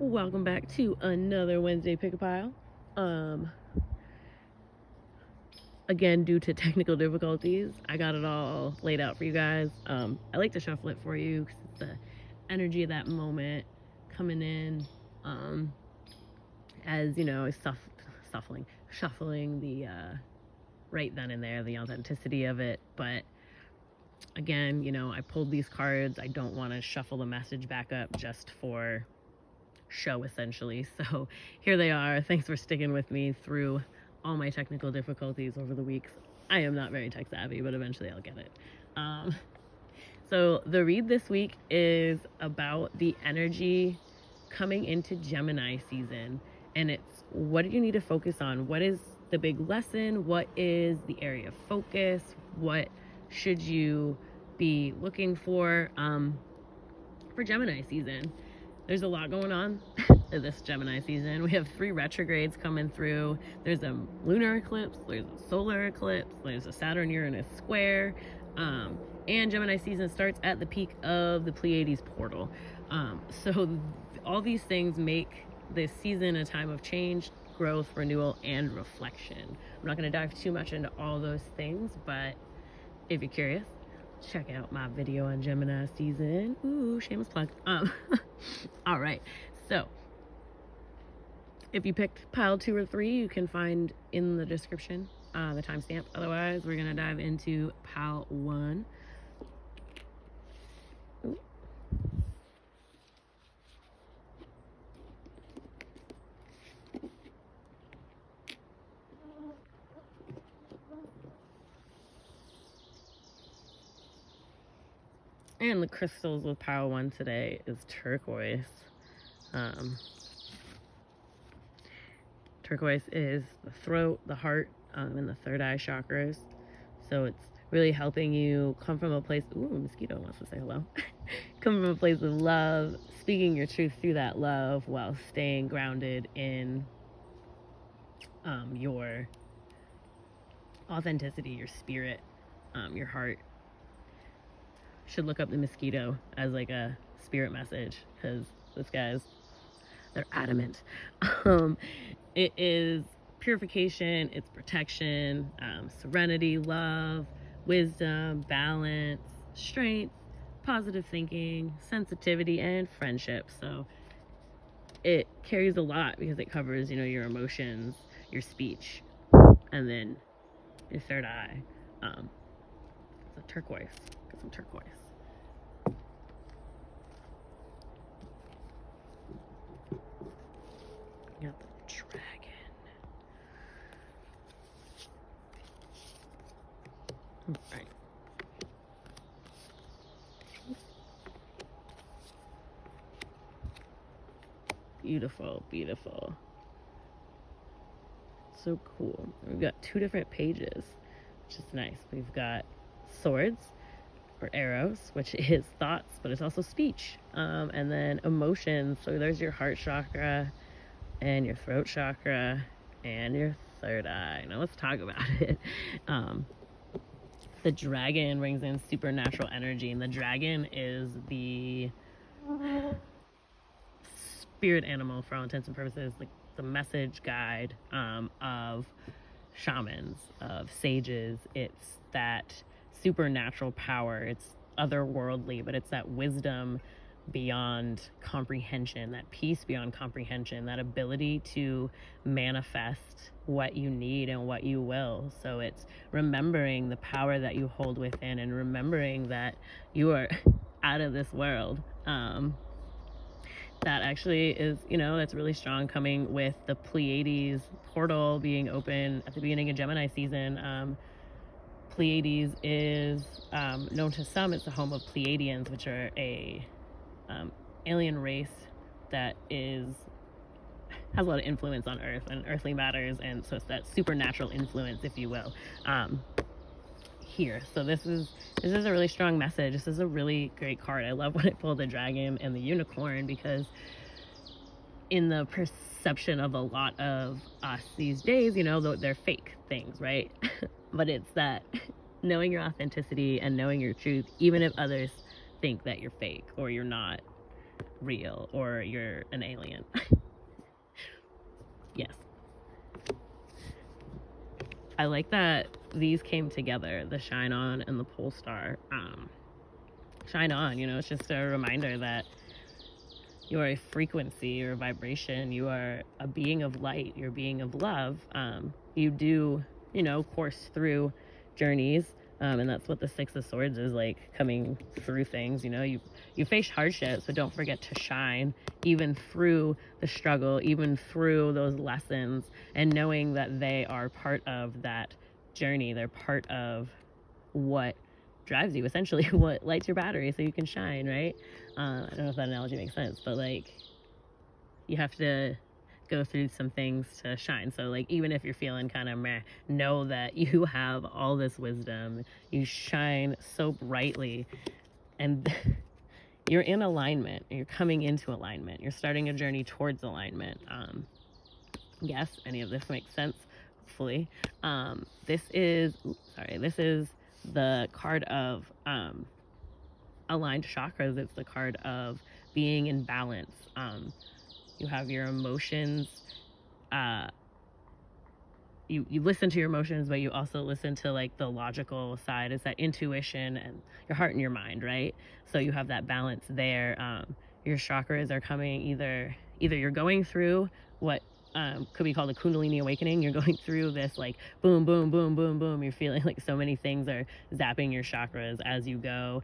Welcome back to another Wednesday Pick a Pile. Again, due to technical difficulties, I got it all laid out for you guys. I like to shuffle it for you because it's the energy of that moment coming in, as you know, shuffling the right then and there, the authenticity of it. But again, I pulled these cards. I don't want to shuffle the message back up just for show, essentially. So here they are. Thanks for sticking with me through all my technical difficulties over the weeks. I am not very tech savvy, but eventually I'll get it. So the read this week is about the energy coming into Gemini season, and it's what do you need to focus on? What is the big lesson? What is the area of focus? What should you be looking for Gemini season? There's a lot going on this Gemini season. We have 3 retrogrades coming through. There's a lunar eclipse, there's a solar eclipse, there's a Saturn-Uranus square, and Gemini season starts at the peak of the Pleiades portal. So all these things make this season a time of change, growth, renewal, and reflection. I'm not going to dive too much into all those things, but if you're curious, check out my video on Gemini season. Ooh, shameless plug. All right. So if you picked pile 2 or 3, you can find in the description the timestamp. Otherwise, we're going to dive into pile 1. Ooh. And the crystals with pile 1 today is turquoise. Turquoise is the throat, the heart, and the third eye chakras. So it's really helping you come from a place, ooh, mosquito wants to say hello. Come from a place of love, speaking your truth through that love while staying grounded in your authenticity, your spirit, your heart. Should look up the mosquito as like a spirit message, because they're adamant. It is purification, it's protection, serenity, love, wisdom, balance, strength, positive thinking, sensitivity, and friendship. So it carries a lot because it covers, your emotions, your speech, and then your third eye. So turquoise. Get some turquoise. You got the dragon. All right. Beautiful, beautiful. So cool. We've got 2 different pages, which is nice. We've got swords or arrows, which is thoughts, but it's also speech, and then emotions. So there's your heart chakra and your throat chakra and your third eye. Now let's talk about it. The dragon brings in supernatural energy, and the dragon is the spirit animal for all intents and purposes, like the message guide of shamans, of sages. It's that supernatural power. It's otherworldly, but it's that wisdom beyond comprehension, that peace beyond comprehension, that ability to manifest what you need and what you will. So it's remembering the power that you hold within and remembering that you are out of this world. That actually is, that's really strong, coming with the Pleiades portal being open at the beginning of Gemini season. Pleiades is known to some, it's the home of Pleiadians, which are a alien race that has a lot of influence on Earth and earthly matters, and so it's that supernatural influence, if you will, here. So this is a really strong message. This is a really great card. I love when I pulled the dragon and the unicorn, because in the perception of a lot of us these days, they're fake things, right? But it's that knowing your authenticity and knowing your truth, even if others think that you're fake or you're not real or you're an alien. Yes. I like that these came together, the shine on and the pole star. Shine on, it's just a reminder that you are a frequency, you're a vibration, you are a being of light, you're a being of love. You do, course through journeys. And that's what the Six of Swords is like, coming through things. You face hardships, but don't forget to shine even through the struggle, even through those lessons, and knowing that they are part of that journey. They're part of what drives you, essentially what lights your battery so you can shine, right? I don't know if that analogy makes sense, but like, you have to go through some things to shine. So like, even if you're feeling kind of meh, know that you have all this wisdom, you shine so brightly, and you're in alignment, you're coming into alignment, you're starting a journey towards alignment. Yes, any of this makes sense, hopefully. This is the card of aligned chakras. It's the card of being in balance. You have your emotions. You listen to your emotions, but you also listen to like the logical side. It's that intuition and your heart and your mind, right? So you have that balance there. Your chakras are coming, either you're going through what could be called a Kundalini awakening. You're going through this like boom, boom, boom, boom, boom. You're feeling like so many things are zapping your chakras as you go.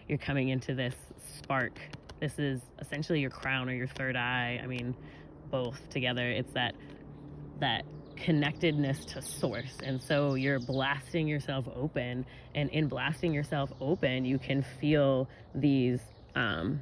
You're coming into this spark. This is essentially your crown or your third eye. I mean, both together. It's that connectedness to source. And so you're blasting yourself open, and in blasting yourself open, you can feel these I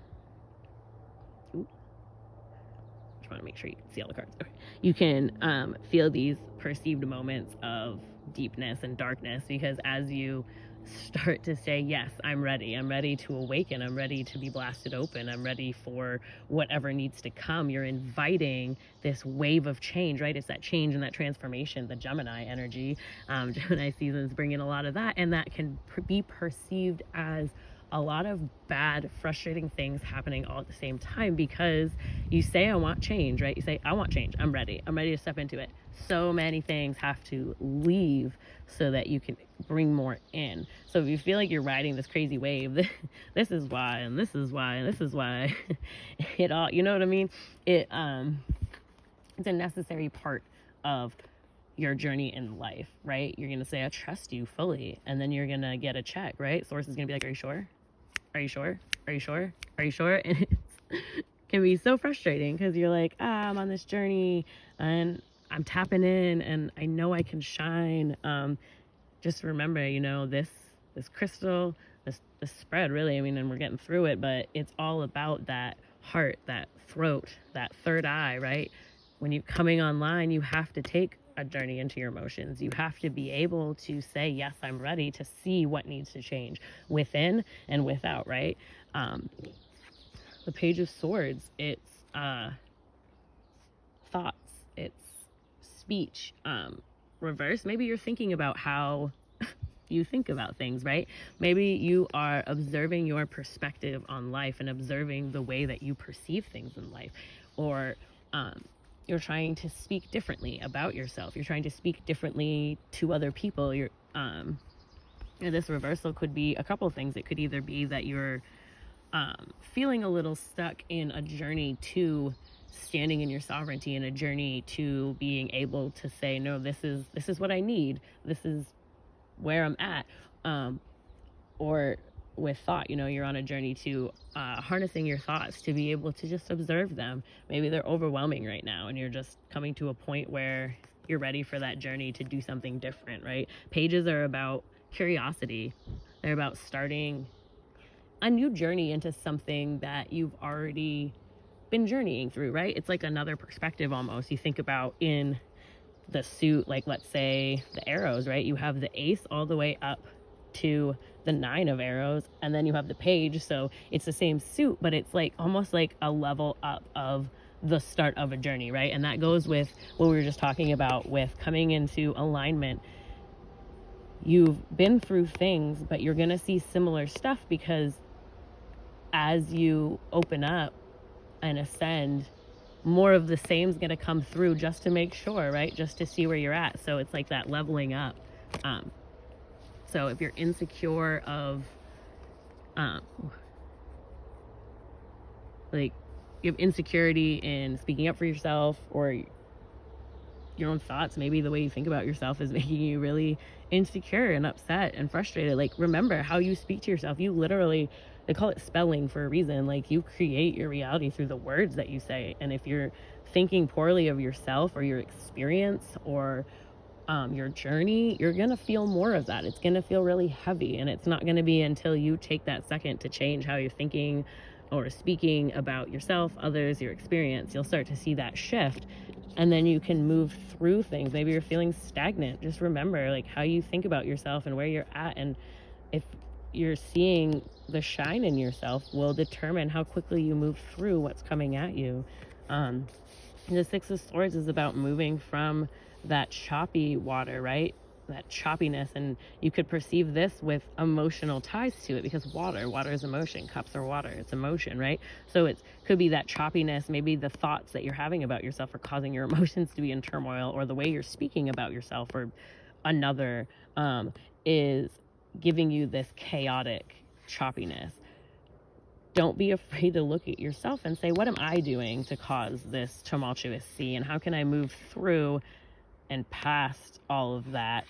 want to make sure you can see all the cards. Okay. You can feel these perceived moments of deepness and darkness, because as you start to say, yes, I'm ready to awaken, I'm ready to be blasted open, I'm ready for whatever needs to come, you're inviting this wave of change, right? It's that change and that transformation, the Gemini energy. Gemini seasons bring in a lot of that, and that can be perceived as a lot of bad, frustrating things happening all at the same time, because you say, I want change, right? You say, I want change. I'm ready to step into it. So many things have to leave so that you can bring more in. So if you feel like you're riding this crazy wave, this is why, and this is why, and this is why, it all, you know what I mean? It's a necessary part of your journey in life, right? You're going to say, I trust you fully. And then you're going to get a check, right? Source is going to be like, are you sure? Are you sure? Are you sure? Are you sure? And it can be so frustrating, because you're like, I'm on this journey and I'm tapping in and I know I can shine. Just remember, this crystal, this spread, really, I mean, and we're getting through it, but it's all about that heart, that throat, that third eye, right? When you're coming online, you have to take a journey into your emotions. You have to be able to say, yes, I'm ready to see what needs to change within and without, right? The Page of Swords, it's thoughts, it's speech. Reverse, maybe you're thinking about how you think about things, right? Maybe you are observing your perspective on life and observing the way that you perceive things in life, or you're trying to speak differently about yourself. You're trying to speak differently to other people. This reversal could be a couple of things. It could either be that you're feeling a little stuck in a journey to standing in your sovereignty, in a journey to being able to say, no, this is what I need. This is where I'm at. Or with thought, you're on a journey to harnessing your thoughts to be able to just observe them. Maybe they're overwhelming right now, and you're just coming to a point where you're ready for that journey to do something different, right? Pages are about curiosity. They're about starting a new journey into something that you've already been journeying through, right? It's like another perspective almost. You think about in the suit, like let's say the arrows, right? You have the ace all the way up to the 9 of arrows, and then you have the page. So it's the same suit, but it's like almost like a level up of the start of a journey, right? And that goes with what we were just talking about with coming into alignment. You've been through things, but you're going to see similar stuff, because as you open up, and ascend, more of the same is going to come through just to make sure, right? Just to see where you're at. So it's like that leveling up. So if you're insecure of, like, you have insecurity in speaking up for yourself, or your own thoughts, maybe the way you think about yourself is making you really insecure and upset and frustrated. Like, remember how you speak to yourself. You literally, they call it spelling for a reason. Like, you create your reality through the words that you say. And if you're thinking poorly of yourself or your experience or your journey, you're going to feel more of that. It's going to feel really heavy. And it's not going to be until you take that second to change how you're thinking or speaking about yourself, others, your experience, you'll start to see that shift. And then you can move through things. Maybe you're feeling stagnant. Just remember, like, how you think about yourself and where you're at. And if you're seeing the shine in yourself, will determine how quickly you move through what's coming at you. The Six of Swords is about moving from that choppy water, right? That choppiness. And you could perceive this with emotional ties to it, because water is emotion. Cups are water, it's emotion, right? So it could be that choppiness. Maybe the thoughts that you're having about yourself are causing your emotions to be in turmoil, or the way you're speaking about yourself or another is giving you this chaotic choppiness. Don't be afraid to look at yourself and say, what am I doing to cause this tumultuous sea, and how can I move through and past all of that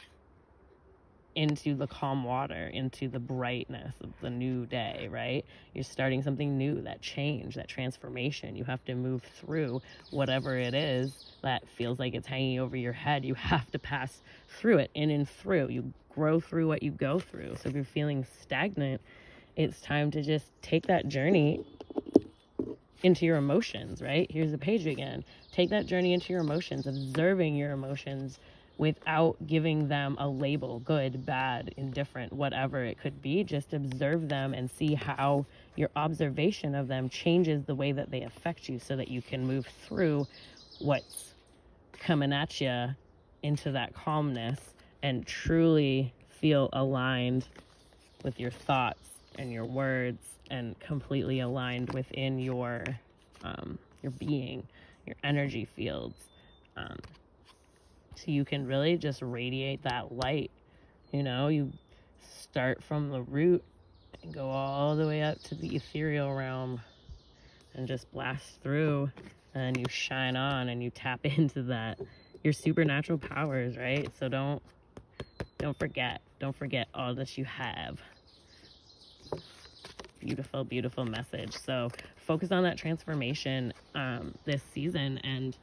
into the calm water, into the brightness of the new day, right? You're starting something new, that change, that transformation. You have to move through whatever it is that feels like it's hanging over your head. You have to pass through it, in and through. You grow through what you go through. So if you're feeling stagnant, it's time to just take that journey into your emotions, right? Here's the page again. Take that journey into your emotions, observing your emotions without giving them a label, good, bad, indifferent, whatever it could be. Just observe them and see how your observation of them changes the way that they affect you, so that you can move through what's coming at you into that calmness and truly feel aligned with your thoughts and your words, and completely aligned within your being, your energy fields. So you can really just radiate that light. You know, you start from the root and go all the way up to the ethereal realm and just blast through, and you shine on and you tap into that, your supernatural powers, right? So don't forget all that you have. Beautiful, beautiful message. So focus on that transformation this season, and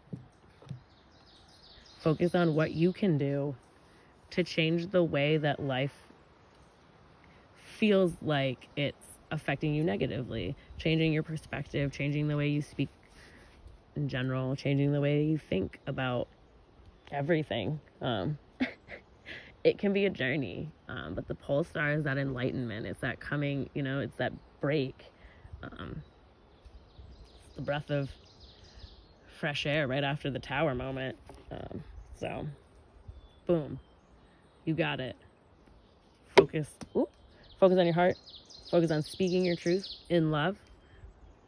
focus on what you can do to change the way that life feels like it's affecting you negatively. Changing your perspective, changing the way you speak in general, changing the way you think about everything. It can be a journey, but the pole star is that enlightenment. It's that coming, it's that break. It's the breath of fresh air right after the tower moment. So, boom, you got it. Focus on your heart. Focus on speaking your truth in love,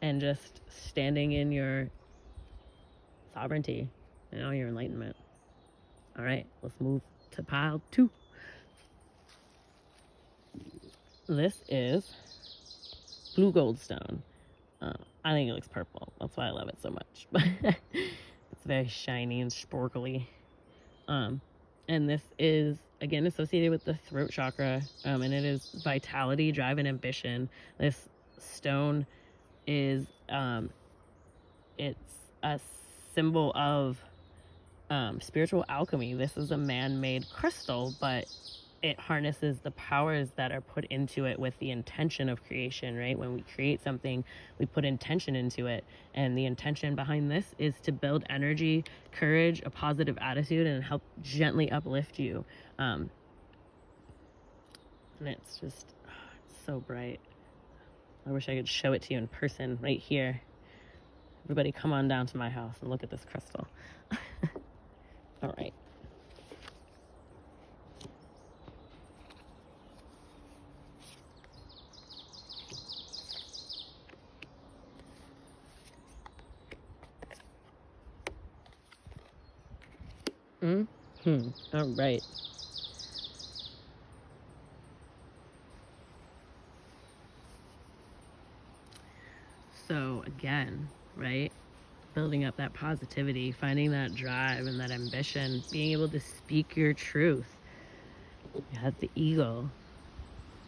and just standing in your sovereignty, your enlightenment. All right, let's move to pile 2. This is blue goldstone. I think it looks purple. That's why I love it so much. It's very shiny and sparkly. And this is, again, associated with the throat chakra. And it is vitality, drive, and ambition. This stone is, it's a symbol of spiritual alchemy. This is a man-made crystal, but it harnesses the powers that are put into it with the intention of creation, right? When we create something, we put intention into it. And the intention behind this is to build energy, courage, a positive attitude, and help gently uplift you. And it's just, it's so bright. I wish I could show it to you in person right here. Everybody come on down to my house and look at this crystal. All right. All right. So again, right? Building up that positivity, finding that drive and that ambition, being able to speak your truth. You have the eagle.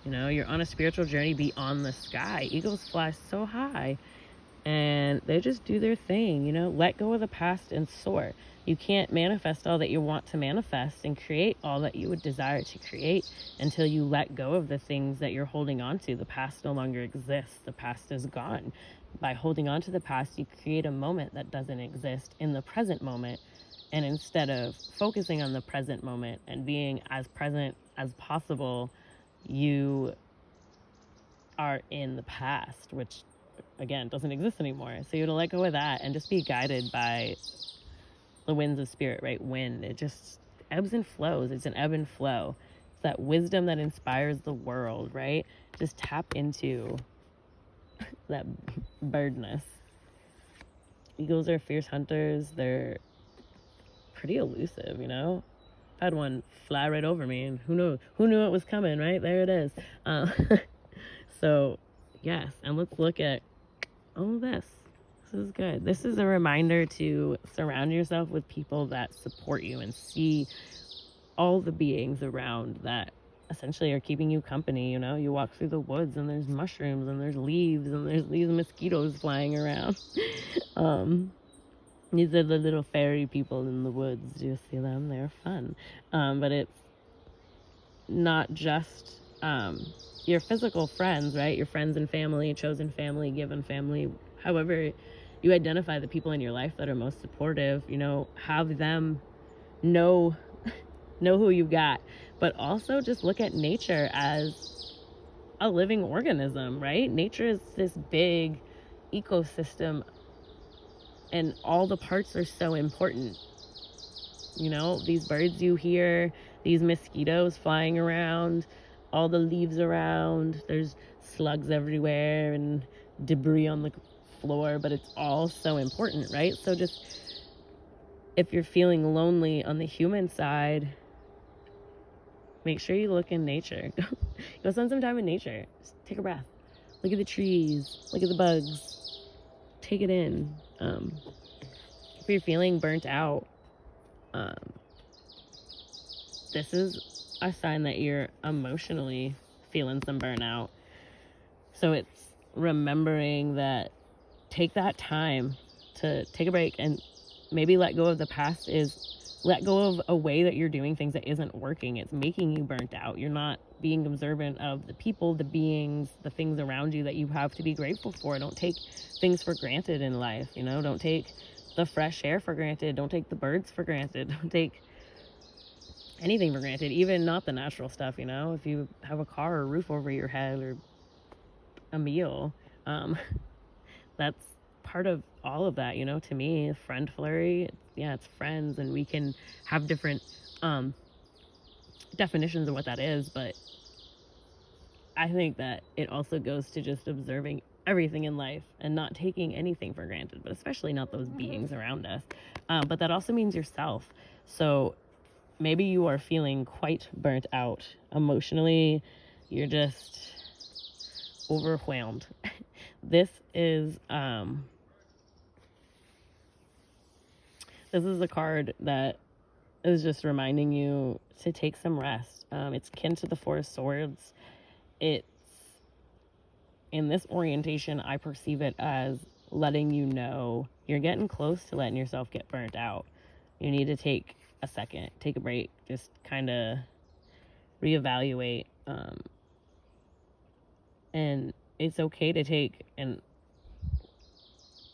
You know, you're on a spiritual journey beyond the sky. Eagles fly so high and they just do their thing, you know, let go of the past and soar. You can't manifest all that you want to manifest and create all that you would desire to create until you let go of the things that you're holding on to. The past no longer exists. The past is gone. By holding on to the past, you create a moment that doesn't exist in the present moment. And instead of focusing on the present moment and being as present as possible, you are in the past, which again doesn't exist anymore. So you have to let go of that and just be guided by the winds of spirit, right? Wind, it just ebbs and flows. It's an ebb and flow. It's that wisdom that inspires the world, right? Just tap into that birdness. Eagles are fierce hunters. They're pretty elusive, you know. I had one fly right over me, and who knew it was coming, right? There it is. So yes, and let's look at all of this. This is good. This is a reminder to surround yourself with people that support you and see all the beings around that essentially are keeping you company. You know, you walk through the woods and there's mushrooms and there's leaves and there's these mosquitoes flying around. These are the little fairy people in the woods. You see them? They're fun. But it's not just your physical friends, right? Your friends and family, chosen family, given family, however you identify the people in your life that are most supportive, you know, have them know who you got. But also just look at nature as a living organism, right? Nature is this big ecosystem and all the parts are so important. You know, these birds you hear, these mosquitoes flying around, all the leaves around, there's slugs everywhere and debris on the floor, but it's all so important, right? So just, if you're feeling lonely on the human side, make sure you look in nature. Go spend some time in nature. Just take a breath. Look at the trees. Look at the bugs. Take it in. If you're feeling burnt out, this is a sign that you're emotionally feeling some burnout. So it's remembering that, take that time to take a break and maybe let go of the past. Is let go of a way that you're doing things that isn't working. It's making you burnt out. You're not being observant of the people, the beings, the things around you that you have to be grateful for. Don't take things for granted in life, you know. Don't take the fresh air for granted. Don't take the birds for granted. Don't take anything for granted, even not the natural stuff, you know. If you have a car or a roof over your head or a meal, that's part of all of that, you know. To me, friend flurry, it's friends, and we can have different definitions of what that is, but I think that it also goes to just observing everything in life and not taking anything for granted, but especially not those beings around us. But that also means yourself. So maybe you are feeling quite burnt out emotionally. You're just overwhelmed. This is a card that is just reminding you to take some rest. It's kin to the Four of Swords. It's, in this orientation, I perceive it as letting you know you're getting close to letting yourself get burnt out. You need to take a second, take a break, just kind of reevaluate. And it's okay to take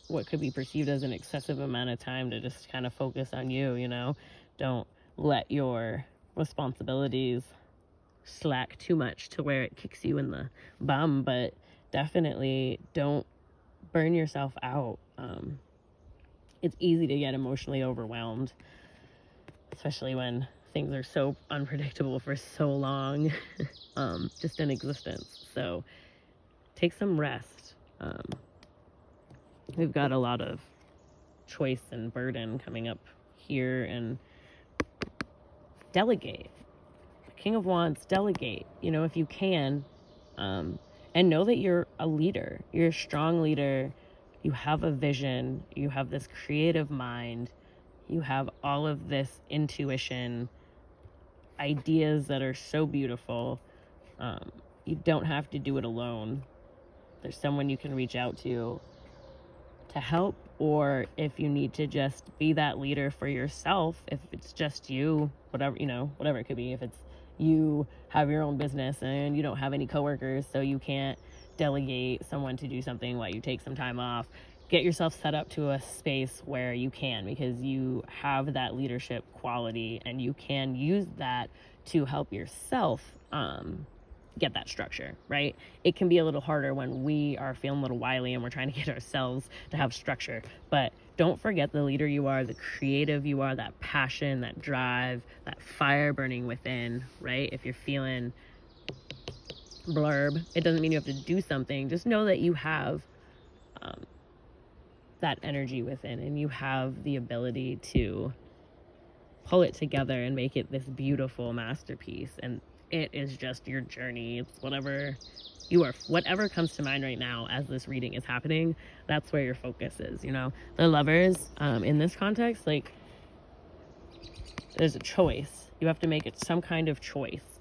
what could be perceived as an excessive amount of time to just kind of focus on you, you know. Don't let your responsibilities slack too much to where it kicks you in the bum, but definitely don't burn yourself out. It's easy to get emotionally overwhelmed, especially when things are so unpredictable for so long, just in existence. So take some rest. We've got a lot of choice and burden coming up here, and delegate. King of Wands, delegate, if you can. And know that you're a leader. You're a strong leader. You have a vision. You have this creative mind. You have all of this intuition, ideas that are so beautiful. You don't have to do it alone. There's someone you can reach out to help, or if you need to just be that leader for yourself, if it's just you, whatever it could be. If it's you have your own business and you don't have any coworkers, so you can't delegate someone to do something while you take some time off, get yourself set up to a space where you can, because you have that leadership quality and you can use that to help yourself get that structure, right? It can be a little harder when we are feeling a little wily and we're trying to get ourselves to have structure. But don't forget the leader you are, the creative you are, that passion, that drive, that fire burning within, right? If you're feeling blurb, it doesn't mean you have to do something. Just know that you have that energy within, and you have the ability to pull it together and make it this beautiful masterpiece. And it is just your journey. It's whatever comes to mind right now as this reading is happening, that's where your focus is. The Lovers, in this context, like, there's a choice. You have to make it some kind of choice,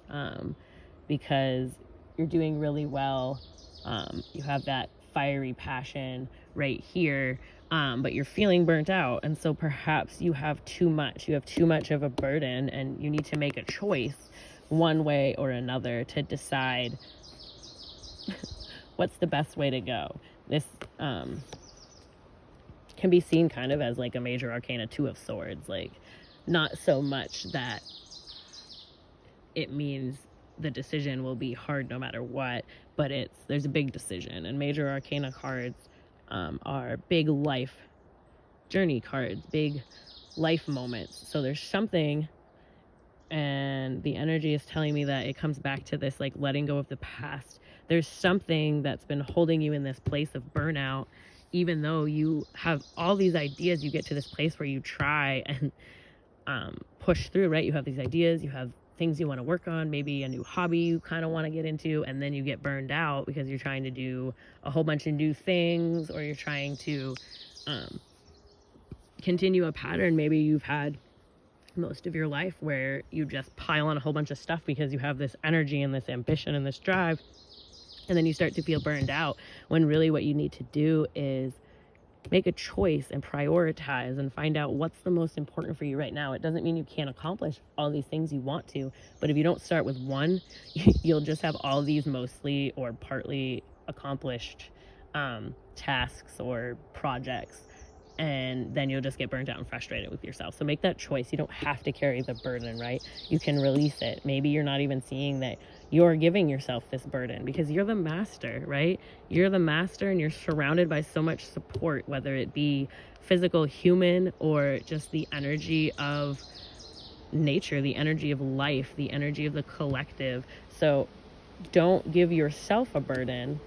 because you're doing really well. You have that fiery passion right here, but you're feeling burnt out, and so perhaps you have too much of a burden, and you need to make a choice one way or another to decide what's the best way to go. This can be seen kind of as like a major arcana 2 of swords, like, not so much that it means the decision will be hard no matter what, but there's a big decision, and major arcana cards are big life journey cards, big life moments. So there's something, and the energy is telling me that it comes back to this, like, letting go of the past. There's something that's been holding you in this place of burnout. Even though you have all these ideas, you get to this place where you try and push through, right? You have these ideas, you have things you want to work on, maybe a new hobby you kind of want to get into, and then you get burned out because you're trying to do a whole bunch of new things, or you're trying to continue a pattern maybe you've had most of your life, where you just pile on a whole bunch of stuff because you have this energy and this ambition and this drive, and then you start to feel burned out, when really what you need to do is make a choice and prioritize and find out what's the most important for you right now. It doesn't mean you can't accomplish all these things you want to, but if you don't start with one, you'll just have all these mostly or partly accomplished tasks or projects, and then you'll just get burnt out and frustrated with yourself. So make that choice. You don't have to carry the burden, right? You can release it. Maybe you're not even seeing that you're giving yourself this burden, because you're the master, right? You're the master, and you're surrounded by so much support, whether it be physical, human, or just the energy of nature, the energy of life, the energy of the collective. So don't give yourself a burden,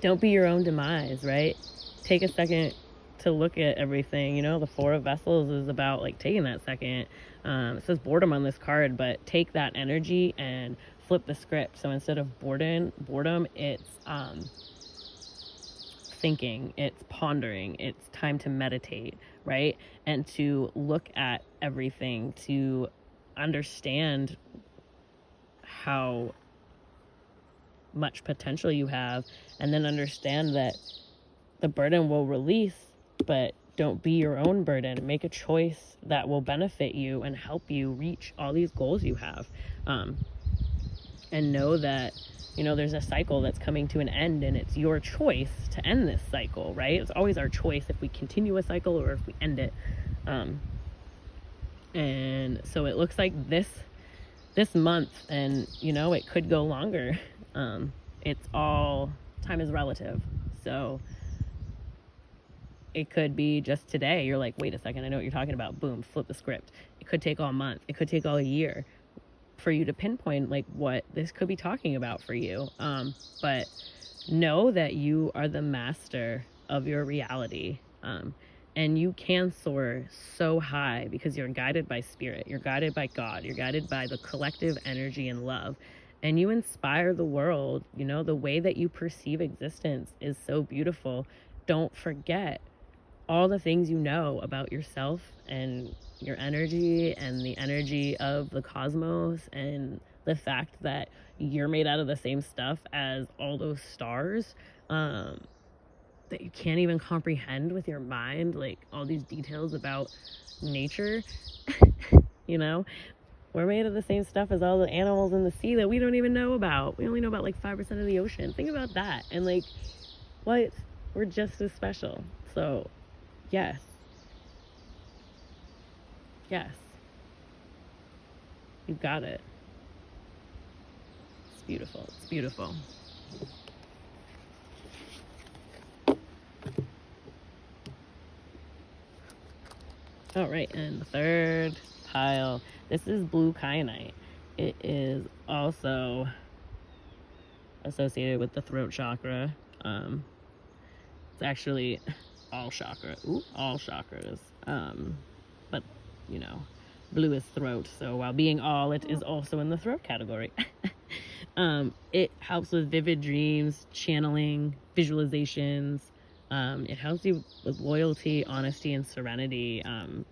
don't be your own demise, right? Take a second to look at everything. The Four of Vessels is about, like, taking that second. It says boredom on this card, but take that energy and flip the script. So instead of boredom, it's thinking, it's pondering, it's time to meditate, right? And to look at everything, to understand how much potential you have, and then understand that the burden will release, but don't be your own burden. Make a choice that will benefit you and help you reach all these goals you have. And know that, there's a cycle that's coming to an end, and it's your choice to end this cycle, right? It's always our choice if we continue a cycle or if we end it. And so it looks like this month, and, it could go longer. It's all, time is relative. So it could be just today. You're like, wait a second, I know what you're talking about. Boom, flip the script. It could take all month. It could take all year for you to pinpoint, like, what this could be talking about for you. But know that you are the master of your reality. And you can soar so high because you're guided by spirit, you're guided by God, you're guided by the collective energy and love. And you inspire the world. You know, the way that you perceive existence is so beautiful. Don't forget all the things you know about yourself and your energy and the energy of the cosmos, and the fact that you're made out of the same stuff as all those stars, that you can't even comprehend with your mind, like all these details about nature. You know, we're made of the same stuff as all the animals in the sea that we don't even know about. We only know about like 5% of the ocean. Think about that. And like, what? We're just as special. So yes, you got it. It's beautiful. It's beautiful. All right, and the third pile, this is blue kyanite. It is also associated with the throat chakra. It's actually all chakras. But you know, blue is throat, so while being all, it is also in the throat category. It helps with vivid dreams, channeling, visualizations. It helps you with loyalty, honesty, and serenity,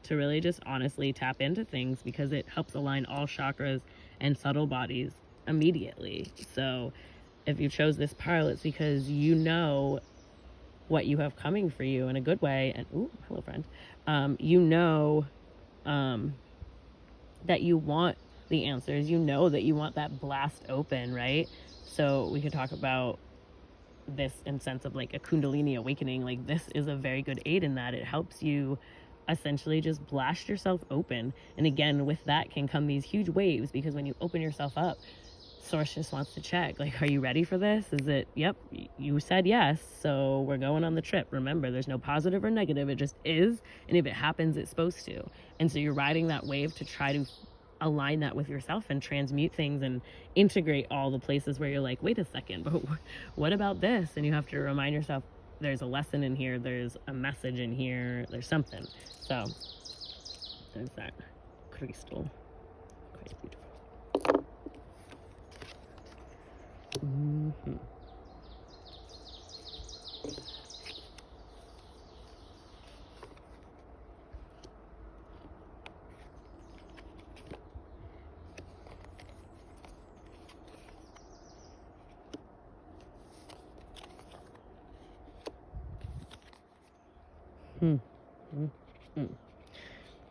to really just honestly tap into things, because it helps align all chakras and subtle bodies immediately. So if you chose this pile, it's because you know what you have coming for you in a good way. And ooh, hello friend. You know that you want the answers. You know that you want that blast open, right? So we could talk about this in sense of like a kundalini awakening. Like, this is a very good aid in that. It helps you essentially just blast yourself open. And again, with that can come these huge waves, because when you open yourself up, source just wants to check, like, are you ready for this? Is it, yep, you said yes, so we're going on the trip. Remember, there's no positive or negative, it just is. And if it happens, it's supposed to. And so you're riding that wave to try to align that with yourself and transmute things and integrate all the places where you're like, wait a second, but what about this? And you have to remind yourself, there's a lesson in here, there's a message in here, there's something. So there's that crystal. Quite beautiful. Mm-hmm.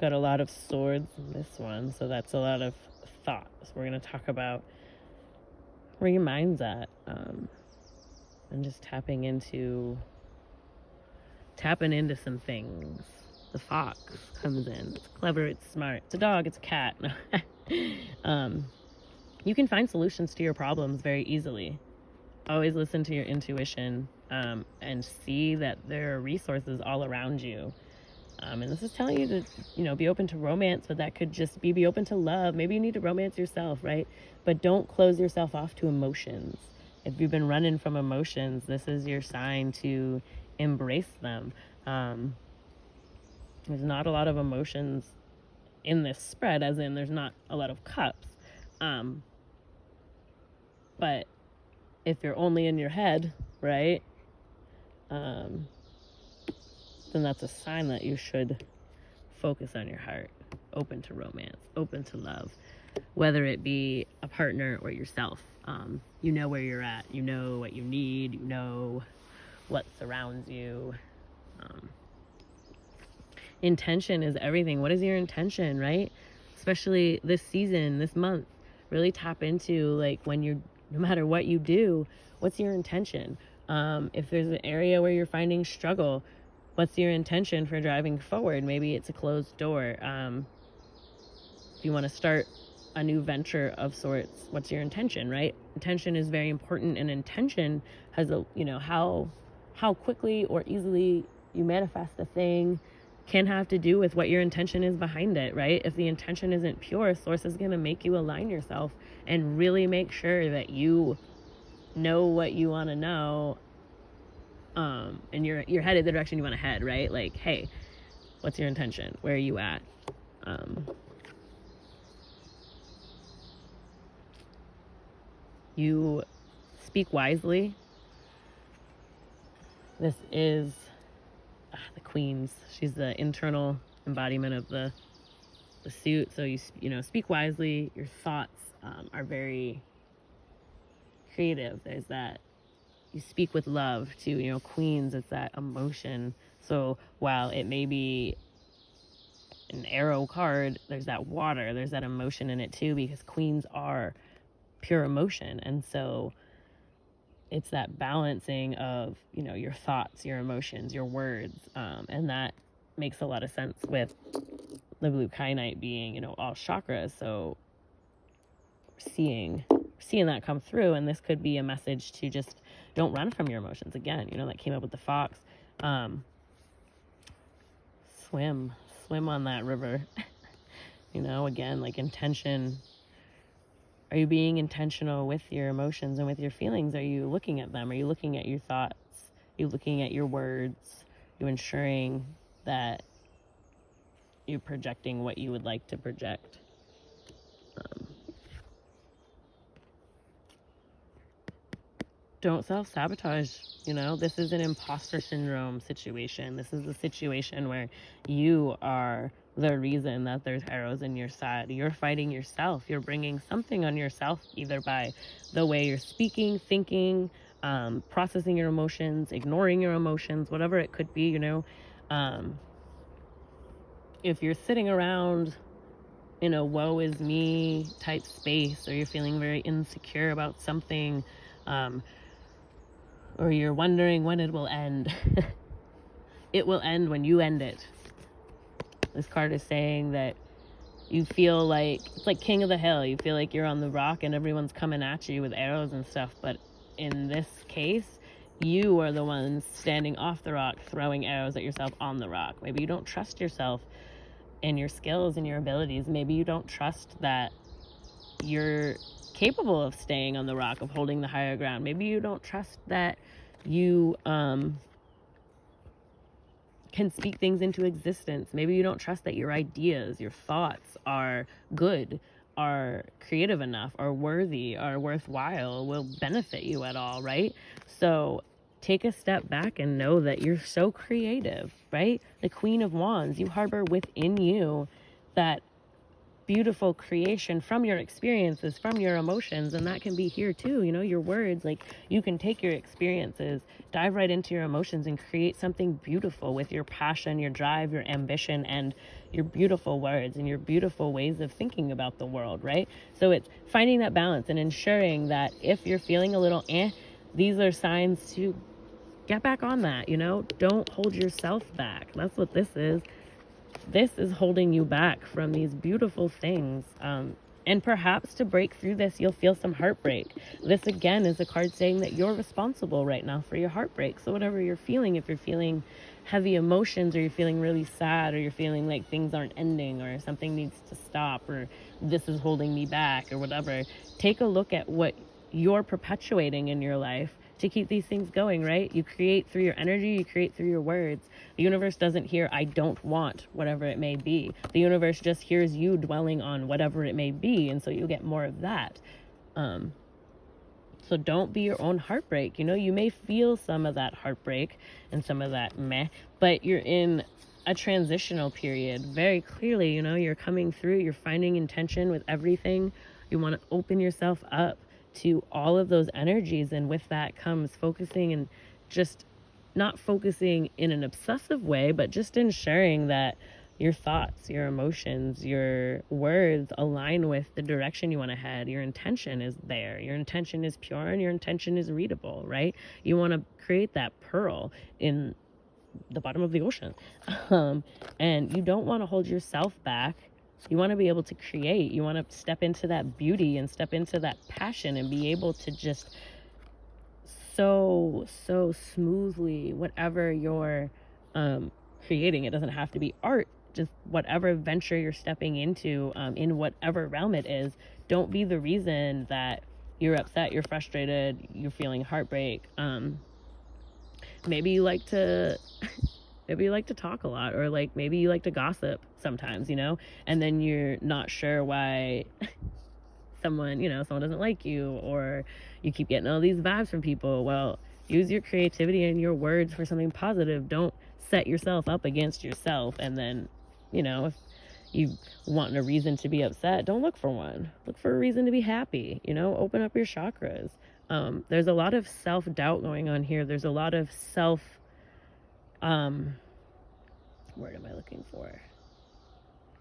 Got a lot of swords in this one, so that's a lot of thought. So we're going to talk about where your mind's at, and just tapping into some things. The fox comes in. It's clever, it's smart, it's a dog, it's a cat. You can find solutions to your problems very easily. Always listen to your intuition, and see that there are resources all around you. And this is telling you to, be open to romance, but that could just be open to love. Maybe you need to romance yourself, right? But don't close yourself off to emotions. If you've been running from emotions, this is your sign to embrace them. There's not a lot of emotions in this spread, as in there's not a lot of cups. But if you're only in your head, right? Then that's a sign that you should focus on your heart, open to romance, open to love, whether it be a partner or yourself. You know where you're at, you know what you need, you know what surrounds you. Intention is everything. What is your intention, right? Especially this season, this month. Really tap into, like, when you're, no matter what you do, what's your intention? If there's an area where you're finding struggle, what's your intention for driving forward? Maybe it's a closed door. If you want to start a new venture of sorts, what's your intention, right? Intention is very important, and intention has a, how quickly or easily you manifest a thing can have to do with what your intention is behind it, right? If the intention isn't pure, source is going to make you align yourself and really make sure that you know what you want to know, and you're headed the direction you want to head, right? Like, hey, What's your intention? Where are you at? You speak wisely. This is the Queen's. She's the internal embodiment of the suit. So you speak wisely. Your thoughts are very creative. There's that. You speak with love too. Queens, it's that emotion. So while it may be an arrow card, there's that water, there's that emotion in it too, because queens are pure emotion. And so it's that balancing of, your thoughts, your emotions, your words. And that makes a lot of sense with the blue kyanite being, all chakras. So seeing that come through, and this could be a message to just don't run from your emotions. Again, that came up with the fox. Swim on that river. Again, like intention. Are you being intentional with your emotions and with your feelings? Are you looking at them? Are you looking at your thoughts? Are you looking at your words? Are you ensuring that you're projecting what you would like to project? Don't self-sabotage. This is an imposter syndrome situation. This is a situation where you are the reason that there's arrows in your side. You're fighting yourself. You're bringing something on yourself, either by the way you're speaking, thinking, processing your emotions, ignoring your emotions, whatever it could be. If you're sitting around in a woe is me type space, or you're feeling very insecure about something, or you're wondering when it will end, it will end when you end it. This card is saying that you feel like, it's like king of the hill. You feel like you're on the rock and everyone's coming at you with arrows and stuff. But in this case, you are the ones standing off the rock, throwing arrows at yourself on the rock. Maybe you don't trust yourself and your skills and your abilities. Maybe you don't trust that you're capable of staying on the rock, of holding the higher ground. Maybe you don't trust that you can speak things into existence. Maybe you don't trust that your ideas, your thoughts are good, are creative enough, are worthy, are worthwhile, will benefit you at all, right? So take a step back and know that you're so creative, right? The Queen of Wands, you harbor within you that beautiful creation from your experiences, from your emotions. And that can be here too, your words. Like, you can take your experiences, dive right into your emotions, and create something beautiful with your passion, your drive, your ambition, and your beautiful words and your beautiful ways of thinking about the world, right? So it's finding that balance and ensuring that if you're feeling a little these are signs to get back on that. Don't hold yourself back. That's what this is. This is holding you back from these beautiful things. And perhaps to break through this, you'll feel some heartbreak. This, again, is a card saying that you're responsible right now for your heartbreak. So whatever you're feeling, if you're feeling heavy emotions, or you're feeling really sad, or you're feeling like things aren't ending, or something needs to stop, or this is holding me back, or whatever, take a look at what you're perpetuating in your life to keep these things going, right? You create through your energy, you create through your words. The universe doesn't hear, I don't want, whatever it may be. The universe just hears you dwelling on whatever it may be, and so you get more of that. So don't be your own heartbreak. You may feel some of that heartbreak and some of that meh, but you're in a transitional period. Very clearly, you're coming through, you're finding intention with everything. You want to open yourself up to all of those energies, and with that comes focusing, and just not focusing in an obsessive way, but just ensuring that your thoughts, your emotions, your words align with the direction you want to head. Your intention is there. Your intention is pure, and your intention is readable, right? You want to create that pearl in the bottom of the ocean. And you don't want to hold yourself back. You want to be able to create. You want to step into that beauty and step into that passion and be able to just so smoothly, whatever you're creating. It doesn't have to be art, just whatever venture you're stepping into, in whatever realm it is. Don't be the reason that you're upset, you're frustrated, you're feeling heartbreak. Maybe you like to Maybe you like to talk a lot, or like maybe you like to gossip sometimes, and then you're not sure why someone doesn't like you, or you keep getting all these vibes from people. Well, use your creativity and your words for something positive. Don't set yourself up against yourself, and then if you want a reason to be upset, don't look for one. Look for a reason to be happy. Open up your chakras. There's a lot of self-doubt going on here. There's a lot of word am I looking for?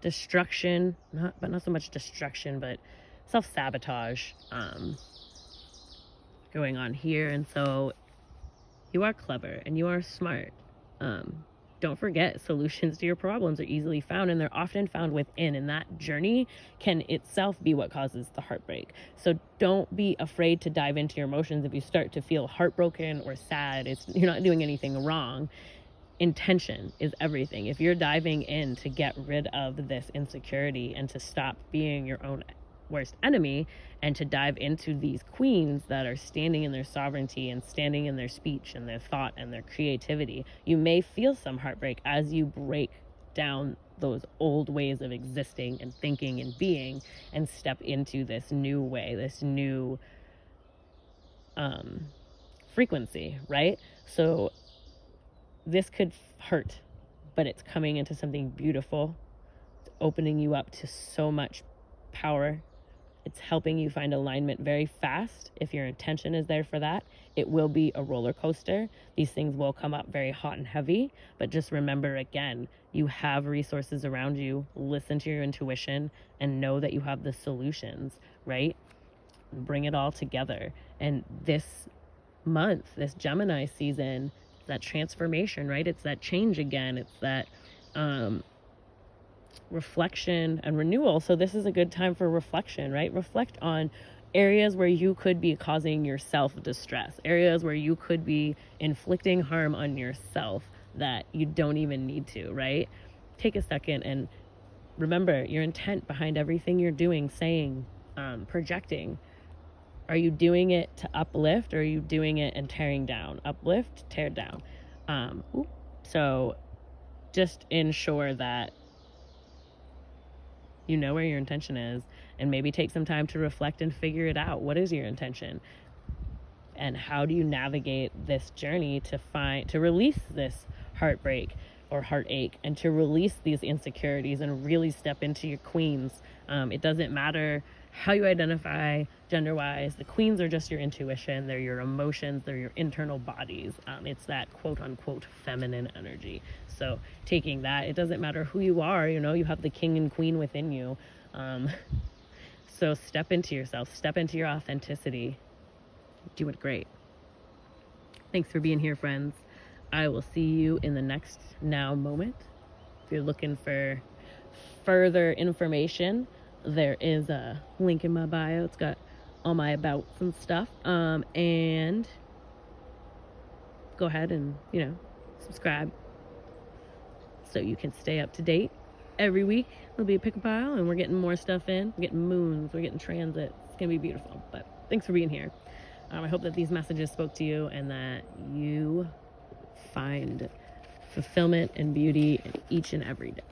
Destruction, not so much destruction, but self-sabotage going on here. And so you are clever and you are smart. Don't forget, solutions to your problems are easily found, and they're often found within, and that journey can itself be what causes the heartbreak. So don't be afraid to dive into your emotions. If you start to feel heartbroken or sad, you're not doing anything wrong. Intention is everything. If you're diving in to get rid of this insecurity and to stop being your own worst enemy, and to dive into these queens that are standing in their sovereignty and standing in their speech and their thought and their creativity, you may feel some heartbreak as you break down those old ways of existing and thinking and being, and step into this new way, this new frequency, right? So this could hurt, but it's coming into something beautiful. It's opening you up to so much power. It's helping you find alignment very fast. If your intention is there for that, it will be a roller coaster. These things will come up very hot and heavy, but just remember, again, you have resources around you. Listen to your intuition and know that you have the solutions, right? Bring it all together. And this month, this Gemini season, that transformation, right? It's that change again. It's that reflection and renewal. So this is a good time for reflection, right? Reflect on areas where you could be causing yourself distress, areas where you could be inflicting harm on yourself that you don't even need to, right? Take a second and remember your intent behind everything you're doing, saying, projecting. Are you doing it to uplift, or are you doing it and tearing down? Uplift, tear down. So just ensure that you know where your intention is, and maybe take some time to reflect and figure it out. What is your intention? And how do you navigate this journey to release this heartbreak or heartache, and to release these insecurities and really step into your queens? It doesn't matter how you identify gender-wise. The queens are just your intuition. They're your emotions. They're your internal bodies. It's that quote-unquote feminine energy. So taking that, it doesn't matter who you are. You have the king and queen within you. So step into yourself. Step into your authenticity. Do it great. Thanks for being here, friends. I will see you in the next now moment. If you're looking for further information, there is a link in my bio. It's got all my abouts and stuff. And go ahead and, subscribe so you can stay up to date. Every week there'll be a pick a pile, and we're getting more stuff in. We're getting moons, we're getting transits. It's gonna be beautiful. But thanks for being here. I hope that these messages spoke to you, and that you find fulfillment and beauty in each and every day.